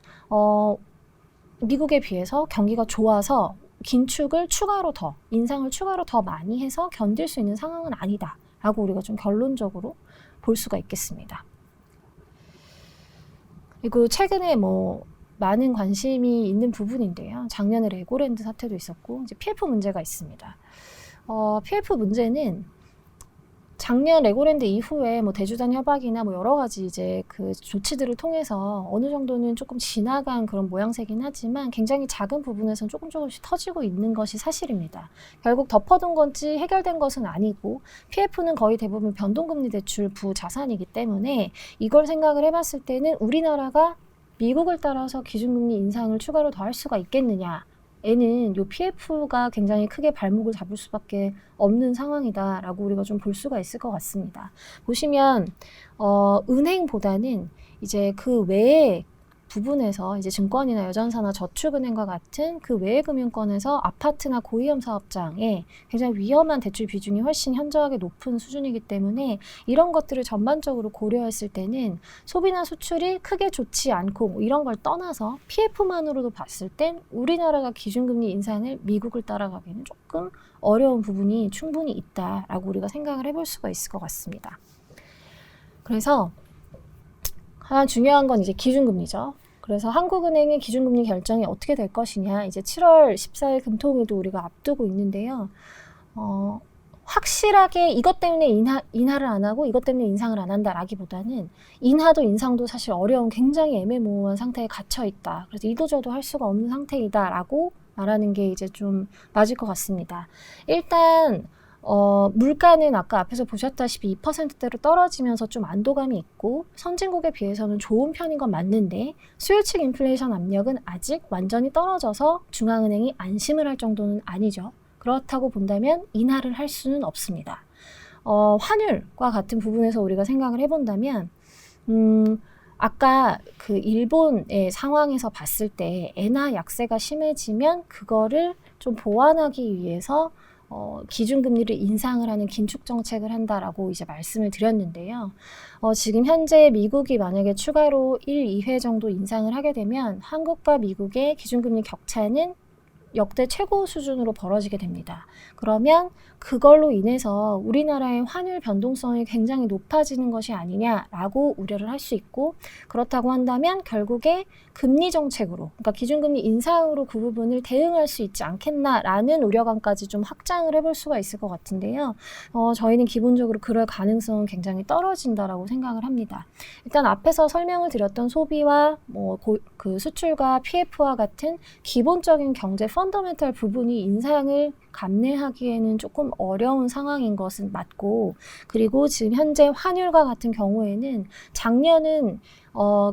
미국에 비해서 경기가 좋아서 긴축을 추가로 인상을 추가로 더 많이 해서 견딜 수 있는 상황은 아니다라고 우리가 좀 결론적으로 볼 수가 있겠습니다. 그리고 최근에 많은 관심이 있는 부분인데요. 작년에 레고랜드 사태도 있었고 이제 PF 문제가 있습니다. PF 문제는 작년 레고랜드 이후에 대주단 협약이나 여러 가지 이제 그 조치들을 통해서 어느 정도는 조금 지나간 그런 모양새긴 하지만 굉장히 작은 부분에서는 조금씩 터지고 있는 것이 사실입니다. 결국 덮어둔 건지 해결된 것은 아니고 PF는 거의 대부분 변동금리 대출 부자산이기 때문에 이걸 생각을 해봤을 때는 우리나라가 미국을 따라서 기준금리 인상을 추가로 더 할 수가 있겠느냐 에는 요 PF가 굉장히 크게 발목을 잡을 수밖에 없는 상황이다라고 우리가 좀 볼 수가 있을 것 같습니다. 보시면 은행보다는 이제 그 외에 부분에서 이제 증권이나 여전사나 저축은행과 같은 그 외의 금융권에서 아파트나 고위험 사업장에 굉장히 위험한 대출 비중이 훨씬 현저하게 높은 수준이기 때문에 이런 것들을 전반적으로 고려했을 때는 소비나 수출이 크게 좋지 않고 이런 걸 떠나서 PF만으로도 봤을 땐 우리나라가 기준금리 인상을 미국을 따라가기는 조금 어려운 부분이 충분히 있다라고 우리가 생각을 해볼 수가 있을 것 같습니다. 그래서 하나 중요한 건 이제 기준금리죠. 그래서 한국은행의 기준금리 결정이 어떻게 될 것이냐. 이제 7월 14일 금통위도 우리가 앞두고 있는데요. 확실하게 이것 때문에 인하를 안 하고 이것 때문에 인상을 안 한다라기보다는 인하도 인상도 사실 어려운 굉장히 애매모호한 상태에 갇혀 있다. 그래서 이도저도 할 수가 없는 상태이다라고 말하는 게 이제 좀 맞을 것 같습니다. 일단 물가는 아까 앞에서 보셨다시피 2%대로 떨어지면서 좀 안도감이 있고 선진국에 비해서는 좋은 편인 건 맞는데 수요 측 인플레이션 압력은 아직 완전히 떨어져서 중앙은행이 안심을 할 정도는 아니죠. 그렇다고 본다면 인하를 할 수는 없습니다. 환율과 같은 부분에서 우리가 생각을 해본다면 아까 그 일본의 상황에서 봤을 때 엔화 약세가 심해지면 그거를 좀 보완하기 위해서 기준금리를 인상을 하는 긴축 정책을 한다라고 이제 말씀을 드렸는데요. 지금 현재 미국이 만약에 추가로 1, 2회 정도 인상을 하게 되면 한국과 미국의 기준금리 격차는 역대 최고 수준으로 벌어지게 됩니다. 그러면 그걸로 인해서 우리나라의 환율 변동성이 굉장히 높아지는 것이 아니냐라고 우려를 할 수 있고 그렇다고 한다면 결국에 금리 정책으로 그러니까 기준금리 인상으로 그 부분을 대응할 수 있지 않겠나라는 우려감까지 좀 확장을 해볼 수가 있을 것 같은데요. 저희는 기본적으로 그럴 가능성은 굉장히 떨어진다라고 생각을 합니다. 일단 앞에서 설명을 드렸던 소비와 그 수출과 PF와 같은 기본적인 경제 펀 펀더멘탈 부분이 인상을 감내하기에는 조금 어려운 상황인 것은 맞고, 그리고 지금 현재 환율과 같은 경우에는 작년은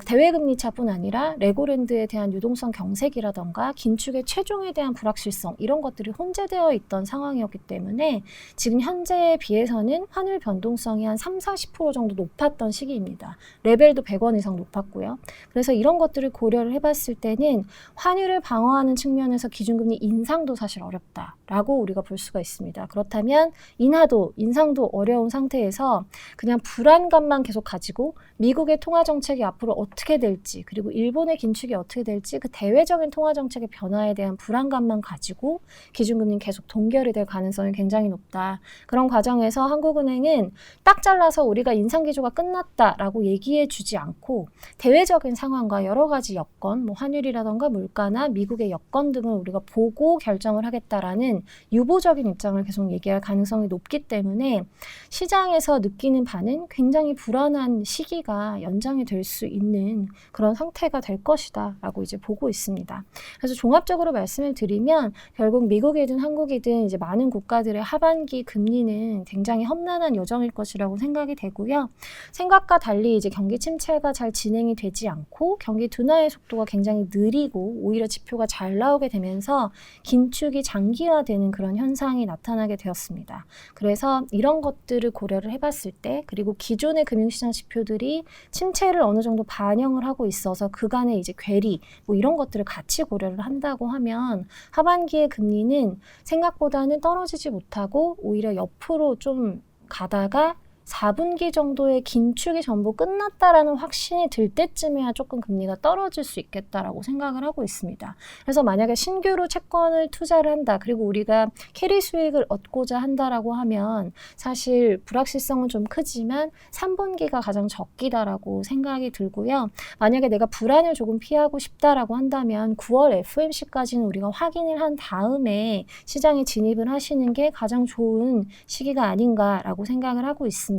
대외금리차뿐 아니라 레고랜드에 대한 유동성 경색이라던가 긴축의 최종에 대한 불확실성 이런 것들이 혼재되어 있던 상황이었기 때문에 지금 현재에 비해서는 환율 변동성이 한 30-40% 정도 높았던 시기입니다. 레벨도 100원 이상 높았고요. 그래서 이런 것들을 고려를 해봤을 때는 환율을 방어하는 측면에서 기준금리 인상도 사실 어렵다라고 우리가 볼 수가 있습니다. 그렇다면 인상도 어려운 상태에서 그냥 불안감만 계속 가지고 미국의 통화정책이 앞으로 어떻게 될지, 그리고 일본의 긴축이 어떻게 될지, 그 대외적인 통화정책의 변화에 대한 불안감만 가지고 기준금리는 계속 동결이 될 가능성이 굉장히 높다. 그런 과정에서 한국은행은 딱 잘라서 우리가 인상기조가 끝났다라고 얘기해 주지 않고 대외적인 상황과 여러 가지 여건, 환율이라던가 물가나 미국의 여건 등을 우리가 보고 결정을 하겠다라는 유보적인 입장을 계속 얘기할 가능성이 높기 때문에 시장에서 느끼는 바는 굉장히 불안한 시기가 연장이 될 수 있는 그런 상태가 될 것이다 라고 이제 보고 있습니다. 그래서 종합적으로 말씀을 드리면 결국 미국이든 한국이든 이제 많은 국가들의 하반기 금리는 굉장히 험난한 여정일 것이라고 생각이 되고요. 생각과 달리 이제 경기 침체가 잘 진행이 되지 않고 경기 둔화의 속도가 굉장히 느리고 오히려 지표가 잘 나오게 되면서 긴축이 장기화되는 그런 현상이 나타나게 되었습니다. 그래서 이런 것들을 고려를 해봤을 때, 그리고 기존의 금융시장 지표들이 침체를 어느 정도 반영을 하고 있어서 그간의 이제 괴리 이런 것들을 같이 고려를 한다고 하면 하반기의 금리는 생각보다는 떨어지지 못하고 오히려 옆으로 좀 가다가 4분기 정도의 긴축이 전부 끝났다라는 확신이 들 때쯤에야 조금 금리가 떨어질 수 있겠다라고 생각을 하고 있습니다. 그래서 만약에 신규로 채권을 투자를 한다, 그리고 우리가 캐리 수익을 얻고자 한다라고 하면 사실 불확실성은 좀 크지만 3분기가 가장 적기다라고 생각이 들고요. 만약에 내가 불안을 조금 피하고 싶다라고 한다면 9월 FOMC까지는 우리가 확인을 한 다음에 시장에 진입을 하시는 게 가장 좋은 시기가 아닌가라고 생각을 하고 있습니다.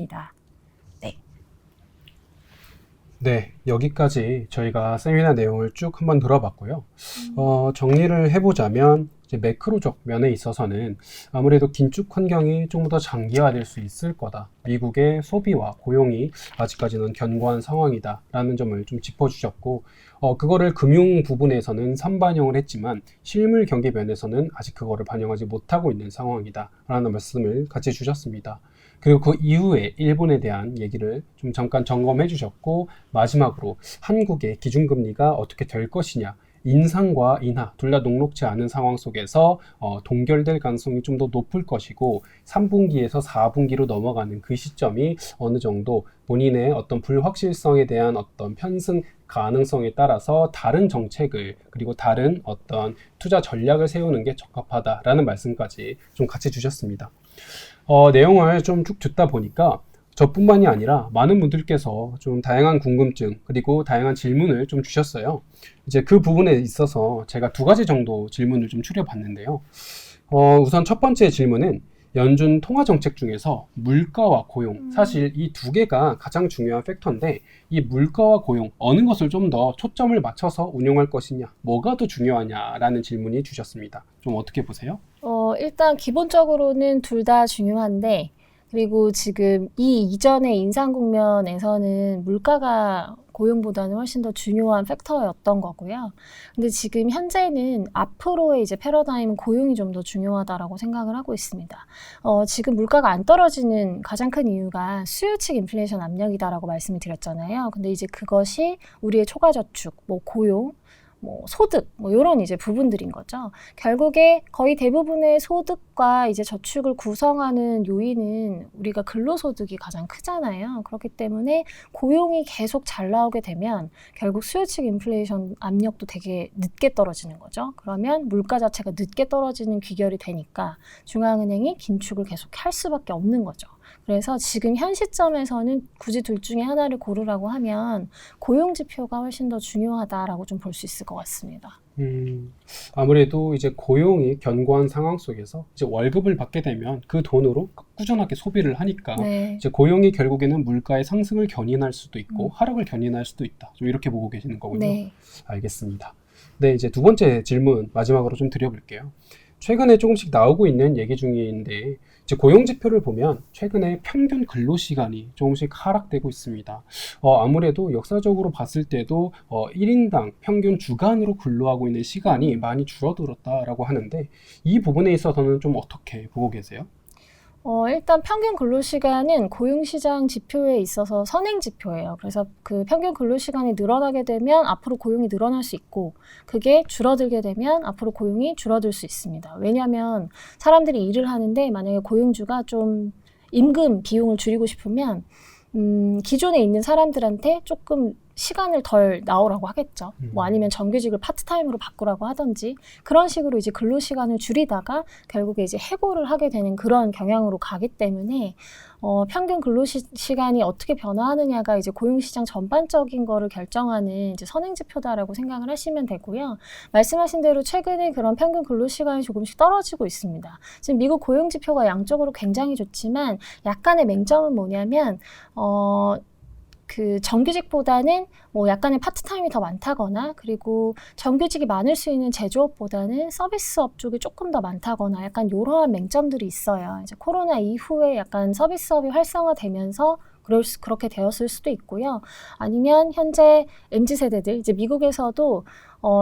네, 여기까지 저희가 세미나 내용을 쭉 한번 들어봤고요. 정리를 해보자면 이제 매크로적 면에 있어서는 아무래도 긴축 환경이 좀 더 장기화될 수 있을 거다. 미국의 소비와 고용이 아직까지는 견고한 상황이다라는 점을 좀 짚어주셨고, 그거를 금융 부분에서는 선반영을 했지만 실물 경기 면에서는 아직 그거를 반영하지 못하고 있는 상황이다라는 말씀을 같이 주셨습니다. 그리고 그 이후에 일본에 대한 얘기를 좀 잠깐 점검해 주셨고, 마지막으로 한국의 기준금리가 어떻게 될 것이냐, 인상과 인하 둘 다 녹록지 않은 상황 속에서 동결될 가능성이 좀 더 높을 것이고 3분기에서 4분기로 넘어가는 그 시점이 어느 정도 본인의 어떤 불확실성에 대한 어떤 편승 가능성에 따라서 다른 정책을, 그리고 다른 어떤 투자 전략을 세우는 게 적합하다라는 말씀까지 좀 같이 주셨습니다. 내용을 좀 쭉 듣다 보니까 저뿐만이 아니라 많은 분들께서 좀 다양한 궁금증 그리고 다양한 질문을 좀 주셨어요. 이제 그 부분에 있어서 제가 2가지 정도 질문을 좀 추려봤는데요. 우선 첫 번째 질문은 연준 통화 정책 중에서 물가와 고용, 사실 이 2개가 가장 중요한 팩터인데 이 물가와 고용 어느 것을 좀 더 초점을 맞춰서 운용할 것이냐, 뭐가 더 중요하냐라는 질문이 주셨습니다. 좀 어떻게 보세요?
일단 기본적으로는 둘 다 중요한데, 그리고 지금 이 이전의 인상 국면에서는 물가가 고용보다는 훨씬 더 중요한 팩터였던 거고요. 근데 지금 현재는 앞으로의 이제 패러다임은 고용이 좀 더 중요하다라고 생각을 하고 있습니다. 지금 물가가 안 떨어지는 가장 큰 이유가 수요 측 인플레이션 압력이다라고 말씀을 드렸잖아요. 근데 이제 그것이 우리의 초과 저축, 고용, 소득, 이런 이제 부분들인 거죠. 결국에 거의 대부분의 소득과 이제 저축을 구성하는 요인은 우리가 근로소득이 가장 크잖아요. 그렇기 때문에 고용이 계속 잘 나오게 되면 결국 수요 측 인플레이션 압력도 되게 늦게 떨어지는 거죠. 그러면 물가 자체가 늦게 떨어지는 귀결이 되니까 중앙은행이 긴축을 계속 할 수밖에 없는 거죠. 그래서 지금 현 시점에서는 굳이 둘 중에 하나를 고르라고 하면 고용 지표가 훨씬 더 중요하다라고 좀 볼 수 있을 것 같습니다.
아무래도 이제 고용이 견고한 상황 속에서 이제 월급을 받게 되면 그 돈으로 꾸준하게 소비를 하니까
네.
이제 고용이 결국에는 물가의 상승을 견인할 수도 있고 하락을 견인할 수도 있다. 좀 이렇게 보고 계시는 거군요.
네.
알겠습니다. 네, 이제 두 번째 질문 마지막으로 좀 드려볼게요. 최근에 조금씩 나오고 있는 얘기 중인데 이제 고용 지표를 보면 최근에 평균 근로 시간이 조금씩 하락되고 있습니다. 아무래도 역사적으로 봤을 때도 1인당 평균 주간으로 근로하고 있는 시간이 많이 줄어들었다라고 하는데 이 부분에 있어서는 좀 어떻게 보고 계세요?
일단 평균 근로시간은 고용시장 지표에 있어서 선행 지표예요. 그래서 그 평균 근로시간이 늘어나게 되면 앞으로 고용이 늘어날 수 있고, 그게 줄어들게 되면 앞으로 고용이 줄어들 수 있습니다. 왜냐하면 사람들이 일을 하는데 만약에 고용주가 좀 임금 비용을 줄이고 싶으면 기존에 있는 사람들한테 조금 시간을 덜 나오라고 하겠죠. 뭐 아니면 정규직을 파트타임으로 바꾸라고 하든지 그런 식으로 이제 근로시간을 줄이다가 결국에 이제 해고를 하게 되는 그런 경향으로 가기 때문에 평균 근로시간이 어떻게 변화하느냐가 이제 고용시장 전반적인 거를 결정하는 이제 선행지표다라고 생각을 하시면 되고요. 말씀하신 대로 최근에 그런 평균 근로시간이 조금씩 떨어지고 있습니다. 지금 미국 고용지표가 양적으로 굉장히 좋지만 약간의 맹점은 뭐냐면 그 정규직보다는 뭐 약간의 파트타임이 더 많다거나, 그리고 정규직이 많을 수 있는 제조업보다는 서비스업 쪽이 조금 더 많다거나, 약간 이러한 맹점들이 있어요. 이제 코로나 이후에 약간 서비스업이 활성화되면서 그렇게 되었을 수도 있고요. 아니면 현재 MZ세대들, 이제 미국에서도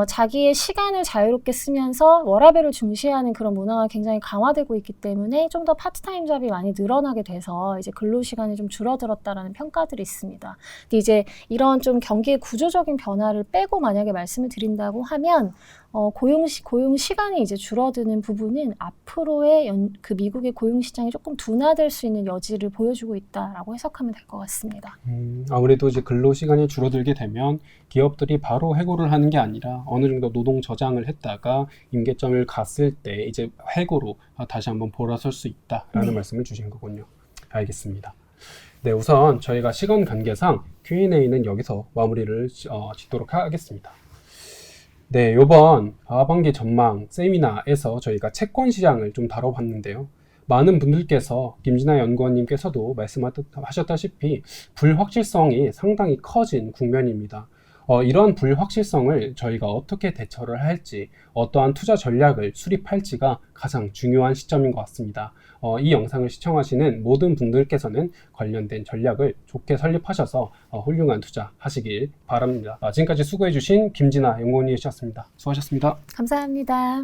자기의 시간을 자유롭게 쓰면서 워라밸을 중시하는 그런 문화가 굉장히 강화되고 있기 때문에 좀 더 파트타임 잡이 많이 늘어나게 돼서 이제 근로시간이 좀 줄어들었다라는 평가들이 있습니다. 근데 이제 이런 좀 경기의 구조적인 변화를 빼고 만약에 말씀을 드린다고 하면 고용 시간이 이제 줄어드는 부분은 앞으로의 그 미국의 고용 시장이 조금 둔화될 수 있는 여지를 보여주고 있다라고 해석하면 될 것 같습니다.
아무래도 이제 근로 시간이 줄어들게 되면 기업들이 바로 해고를 하는 게 아니라 어느 정도 노동 저장을 했다가 임계점을 갔을 때 이제 해고로 다시 한번 돌아설 수 있다라는
네.
말씀을 주신 거군요. 알겠습니다. 네, 우선 저희가 시간 관계상 Q&A는 여기서 마무리를 짓도록 하겠습니다. 네, 요번 하반기 전망 세미나에서 저희가 채권 시장을 좀 다뤄봤는데요. 많은 분들께서 김진아 연구원님께서도 말씀하셨다시피 불확실성이 상당히 커진 국면입니다. 이런 불확실성을 저희가 어떻게 대처를 할지, 어떠한 투자 전략을 수립할지가 가장 중요한 시점인 것 같습니다. 이 영상을 시청하시는 모든 분들께서는 관련된 전략을 좋게 설립하셔서 훌륭한 투자 하시길 바랍니다. 지금까지 수고해주신 김진아 연구원이셨습니다. 수고하셨습니다.
감사합니다.